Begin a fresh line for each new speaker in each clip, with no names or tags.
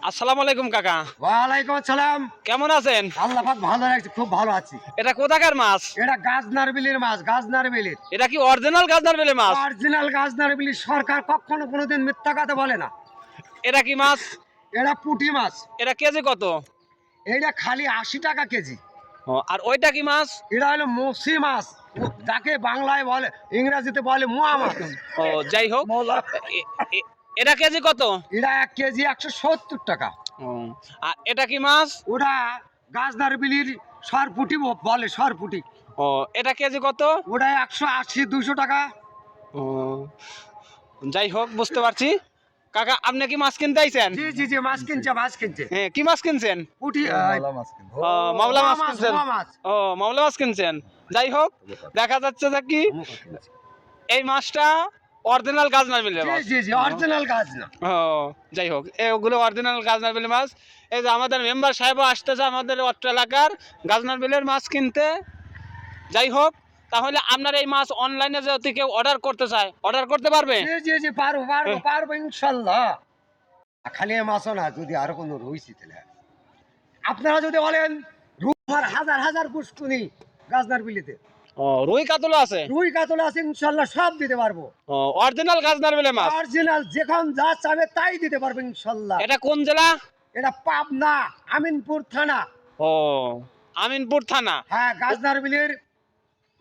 আসসালামু আলাইকুম কাকা।
ওয়ালাইকুম আসসালাম।
কেমন আছেন?
আল্লাহ পাক ভালো রাখছে, খুব ভালো আছি।
এটা কোথাকার মাছ?
এটা গাজনার বিলির মাছ, গাজনার বিলির
এটা কি অরিজিনাল গাজনার বেলে মাছ?
অরিজিনাল গাজনার বিলি। সরকার কখনো কোনোদিন মিথ্যা কথা বলে না।
এটা কি মাছ?
এটা পুঁটি মাছ।
এটা কেজি কত?
এটা খালি 80 টাকা কেজি।
আর ওইটা কি মাছ?
এটা হলো মৌসি মাছ, যাকে বাংলায় বলে, ইংরেজিতে বলে মোয়া মাছ।
ও যাই হোক, এ- এ- এটা কেজি কত?
এটা 1 কেজি 170 টাকা।
ও, আর এটা কি মাছ?
ওটা গাজনার বিলির সরপুটি বলে, সরপুটি।
ও, এটা কেজি কত?
ওটা 180 200 টাকা।
ও, যাই হোক, বুঝতে পারছি। কাকা, আপনি কি মাছ কিনতে আইছেন?
জি জি জি, মাছ কিনছে, মাছ কিনছে।
হ্যাঁ, কি মাছ কিনছেন?
পুঁটি
ও, মাওলা মাছ কিনছেন।
মোয়া মাছ।
ও, মাওলা মাছ কিনছেন। যাই হোক, দেখা যাচ্ছে যে কি এই মাছটা অরিজিনাল গাজনার বেলে
জি
মাছ।
জি জি, অরিজিনাল গাছ না।
ও, যাই হোক, এগুলো অরিজিনাল গাজনার বিলের মাছ। এই যে আমাদের মেম্বার সাহেবও আসতেছে আমাদের অত্র এলাকার গাজনার বিলের মাছ কিনতে। যাই হোক, তাহলে আপনার এই মাছ অনলাইনে যদি কেউ অর্ডার করতে চায়, অর্ডার করতে পারবে?
জি জি জি, পারবো পারবো পারবো ইনশাল্লাহ। খালি এ মাছও না, যদি আরো কোনো রইছি তাহলে আপনারা যদি বলেন রুমার হাজার হাজার পুষ্কুনি গাজনার বিলিতে,
ও, রুই কাতলা আছে?
রুই কাতল আছে, ইনশাল্লাহ সব দিতে পারবো।
ও, অরিজিনাল গাজনার বিলের মাছ।
অরিজিনাল যেখান যা চাবে তাই দিতে পারবো ইনশাল্লাহ।
এটা কোন জেলা?
এটা পাবনা, আমিনপুর থানা।
ও, আমিনপুর থানা।
হ্যাঁ, গাজনার বিলির।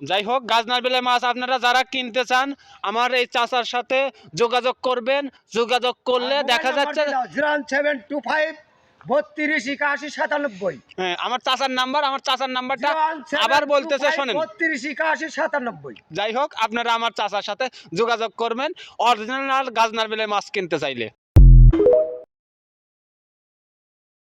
যাই হোক, গাজনার বিলের মাছ আপনারা যারা কিনতে চান আমার এই চাচার সাথে যোগাযোগ করবেন। যোগাযোগ করলে দেখা যাচ্ছে
0725 32 81 97।
হ্যাঁ, আমার চাচার নাম্বারটা আবার বলতেছে শোনেন।
32 81 97।
যাই হোক, আপনারা আমার চাচার সাথে যোগাযোগ করবেন অরিজিনাল গাজনার বিলের মাছ কিনতে চাইলে।